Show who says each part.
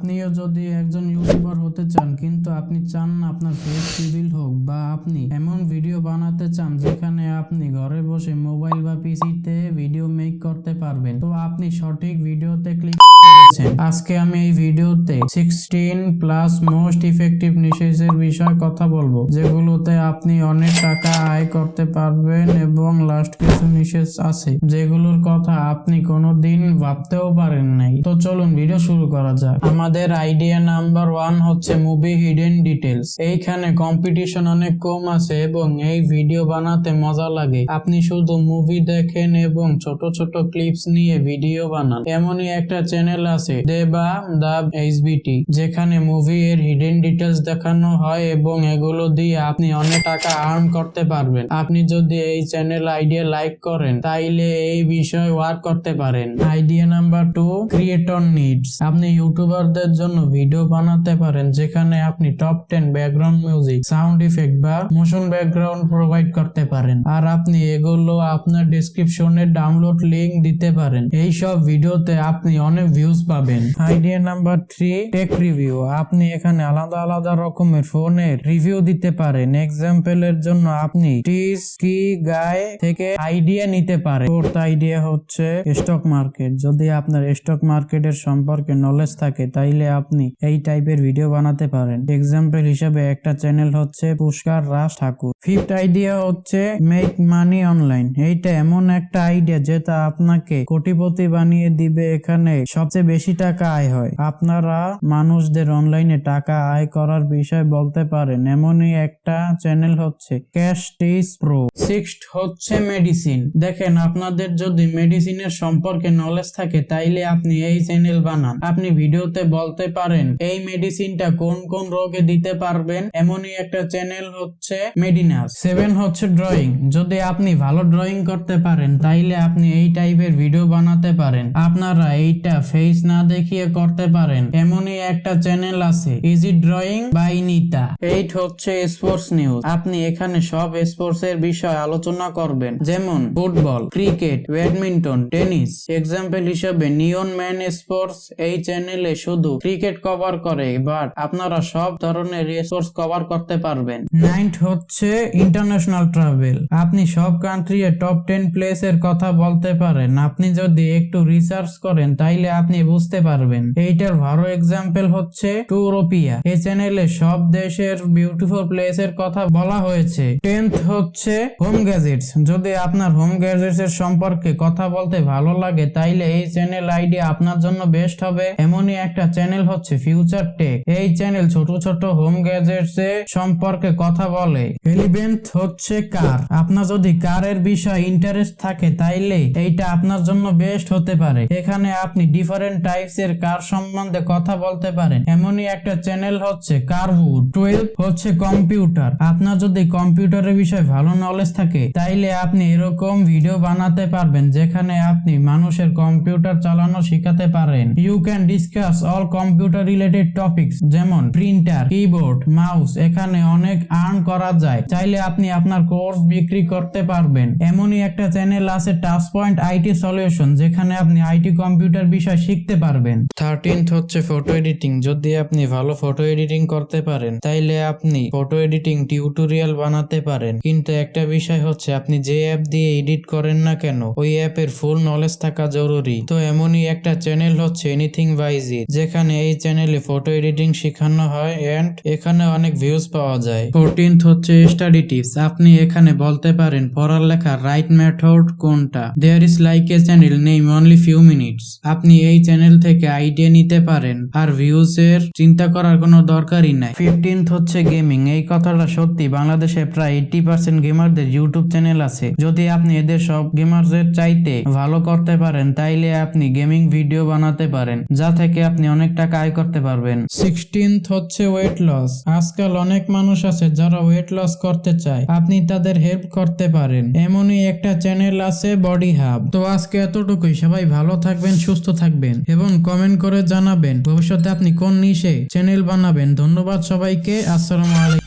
Speaker 1: আপনিও যদি একজন ইউটিউবার হতে চান কিন্তু আপনি চান না আপনার ফেস রিভিল হোক, বা আপনি এমন ভিডিও বানাতে চান যেখানে আপনি ঘরে বসে মোবাইল বা পিসিতে ভিডিও মেক করতে পারবেন, তো আপনি সঠিক ভিডিওতে ক্লিক করেছেন। আজকে আমি এই ভিডিওতে 16+ মোস্ট ইফেক্টিভ নিশেসের বিষয়ে কথা বলবো, যেগুলোতে আপনি অনেক টাকা আয় করতে পারবেন এবং লাস্ট কিছু নিশেস আছে যেগুলোর কথা আপনি কোনোদিন ভাবতেও পারেন নাই। তো চলুন ভিডিও শুরু করা যাক। আমাদের আইডিয়া নাম্বার 1 হচ্ছে মুভি হিডেন ডিটেলস। এইখানে কম্পিটিশন অনেক কম আছে এবং এই ভিডিও বানাতে মজা লাগে। আপনি শুধু মুভি দেখেন এবং ছোট ছোট ক্লিপস নিয়ে ভিডিও বানান। এমনই একটা চ্যানেল আছে দেবা দা এইচবিটি, যেখানে মুভি এর হিডেন ডিটেলস দেখানো হয় এবং এগুলো দিয়ে আপনি অনেক টাকা আর্ন করতে পারবেন। আপনি যদি এই চ্যানেল আইডিয়া লাইক করেন তাইলে এই বিষয়ে ওয়ার্ক করতে পারেন। Idea number 2, creator needs. আপনি ইউটিউবারদের জন্য ভিডিও বানাতে পারেন যেখানে আপনি top 10 background music, sound effect বা মোশন ব্যাকগ্রাউন্ড প্রোভাইড করতে পারেন, আর আপনি এগুলো আপনার ডেসক্রিপশনে ডাউনলোড লিংক দিতে পারেন। এই সব ভিডিওতে আপনি অনেক ভিউজ পাবেন। Idea number 3, take review. আপনি এখানে আলাদা আলাদা রকমের ফোনের রিভিউ দিতে পারেন। এক্সাম্পলের জন্য আপনি টিস কি গায় থেকে আইডিয়া নিতে পারেন। ফোর্থ আইডিয়া হচ্ছে স্টক মার্কেট। যদি আপনার স্টক মার্কেটের সম্পর্কে নলেজ থাকে তাইলে আপনি এই টাইপের ভিডিও বানাতে পারেন। এক্সাম্পল হিসেবে একটা চ্যানেল হচ্ছে পুষ্কার রাজ ঠাকুর। ফিফথ আইডিয়া হচ্ছে মেক মানি অনলাইন। এইটা এমন একটা আইডিয়া যেটা আপনাকে কোটিপতি বানিয়ে দিবে। এখানে সবচেয়ে বেশি টাকা আয় হয়। আপনারা মানুষদের অনলাইনে টাকা আয় করার বিষয় বলতে পারেন। এমনই একটা চ্যানেল হচ্ছে ক্যাশ টিস প্রো। সিক্সথ হচ্ছে মেডিসিন। দেখেন, আপনাদের যদি মেডিসিনের সম্পর্কে নলেজ থাকে তাইলে আপনি এই চ্যানেল বানান। আপনি ভিডিওতে বলতে পারেন এই মেডিসিনটা কোন কোন রোগে দিতে পারবেন। এমনই একটা চ্যানেল হচ্ছে মেডিনাস। 7 হচ্ছে ড্রয়িং। যদি আপনি ভালো ড্রয়িং করতে পারেন তাইলে আপনি এই টাইপের ভিডিও বানাতে পারেন। আপনারা এইটা ফেস না দেখিয়ে করতে পারেন। এমনই একটা চ্যানেল আছে ইজি ড্রয়িং বাই নিতা। 8 হচ্ছে স্পোর্টস নিউজ। আপনি এখানে সব স্পোর্টস এর বিষয় আলোচনা করবেন, যেমন football, cricket, badminton, tennis. Example হিসেবে নিয়ন ম্যান স্পোর্টস এই চ্যানেলে শুধু ক্রিকেট কভার করে, বাট আপনারা সব ধরনের স্পোর্টস কভার করতে পারবেন। 9 হচ্ছে ইন্টারন্যাশনাল ট্রাভেল। আপনি সব কান্ট্রি এর টপ 10 প্লেস এর কথা বলতে পারেন। আপনি যদি একটু রিসার্চ করেন তাইলে আপনি বুঝতে পারবেন। এইটার ভালো এক্সাম্পল হচ্ছে টুরোপিয়া। এই চ্যানেলে সব দেশের বিউটিফুল প্লেস এর কথা বলা হয়েছে। 10th হচ্ছে হোম গ্যাজেটস। যদি আপনার হোম গ্যাজেটস এর সম্পর্কে কথা বলতে ভালো লাগে তাইলে এই চ্যানেল আইডিয়া আপনার জন্য বেস্ট হবে। এমনই একটা চ্যানেল হচ্ছে ফিউচার টেক। এই চ্যানেল ছোট ছোট হোম গ্যাজেটস এর সম্পর্কে কথা বলে। 11th হচ্ছে কার। আপনার যদি কারের বিষয়ে ইন্টারেস্ট থাকে তাইলে এইটা আপনার জন্য বেস্ট হতে পারে। এখানে আপনি ডিফারেন্ট টাইপস এর কার সম্বন্ধে কথা বলতে পারেন। এমনই একটা চ্যানেল হচ্ছে কারউড। 12 হচ্ছে কম্পিউটার। আপনার যদি কম্পিউটারের বিষয়ে ভালো নলেজ থাকে তাইলে আপনি এরকম ভিডিও বানাতে পারবেন যেখানে আপনি মানুষের কম্পিউটার চালানো শিখাতে পারেন। You can discuss all computer related topics, যেমন প্রিন্টার, কিবোর্ড, মাউস। এখানে অনেক আর্ন করা যায়। চাইলে আপনি আপনার কোর্স বিক্রি করতে পারবেন। এমনই একটা চ্যানেল আছে টাচ পয়েন্ট আইটি সলিউশন, যেখানে আপনি আইটি কম্পিউটার বিষয় শিখতে পারবেন। 13th হচ্ছে ফটো এডিটিং। যদি আপনি ভালো ফটো এডিটিং করতে পারেন তাইলে আপনি ফটো এডিটিং টিউটোরিয়াল বানাতে পারেন। কিন্তু একটা বিষয় হচ্ছে আপনি যে অ্যাপ দিয়ে এডিট করেন না কেন ওই অ্যাপের ফুল নলেজ থাকা জরুরি। তো এমনই একটা চ্যানেল হচ্ছে এনিথিং বাইজি, যেখানে এই চ্যানেলে ফটো এডিটিং শেখানো হয় এন্ড এখানে অনেক ভিউজ পাওয়া যায়। 14th হচ্ছে স্টাডি টিপস। আপনি এখানে বলতে পারেন পড়ার লেখার রাইট মেথড কোনটা। There is like a channel name only few minutes. আপনি এই চ্যানেল থেকে আইডিয়া নিতে পারেন আর ভিউজ এর চিন্তা করার কোনো দরকারই নাই। 15th হচ্ছে গেমিং। এই কথাটা সত্যি, বাংলাদেশে প্রায় 80% গেমারদের ইউটিউব চ্যানেল আছে। যদি আপনি এদের সব গেমারদের চাইতে ভালো করতে পারেন তাইলে আপনি গেমিং ভিডিও বানাতে পারেন, যা থেকে আপনি অনেক টাকা আয় করতে পারবেন। 16th হচ্ছে ওয়েট লস। আজকাল অনেক মানুষ আছে যারা ওয়েট লস করতে চায়, আপনি তাদের হেল্প করতে পারেন। এমনই একটা চ্যানেল আছে বডি হাব। তো আজকে এতটুকুই। সবাই ভালো থাকবেন, সুস্থ থাকবেন এবং কমেন্ট করে জানাবেন ভবিষ্যতে আপনি কোন নিশে চ্যানেল বানাবেন। ধন্যবাদ সবাইকে। আসসালামু আলাইকুম।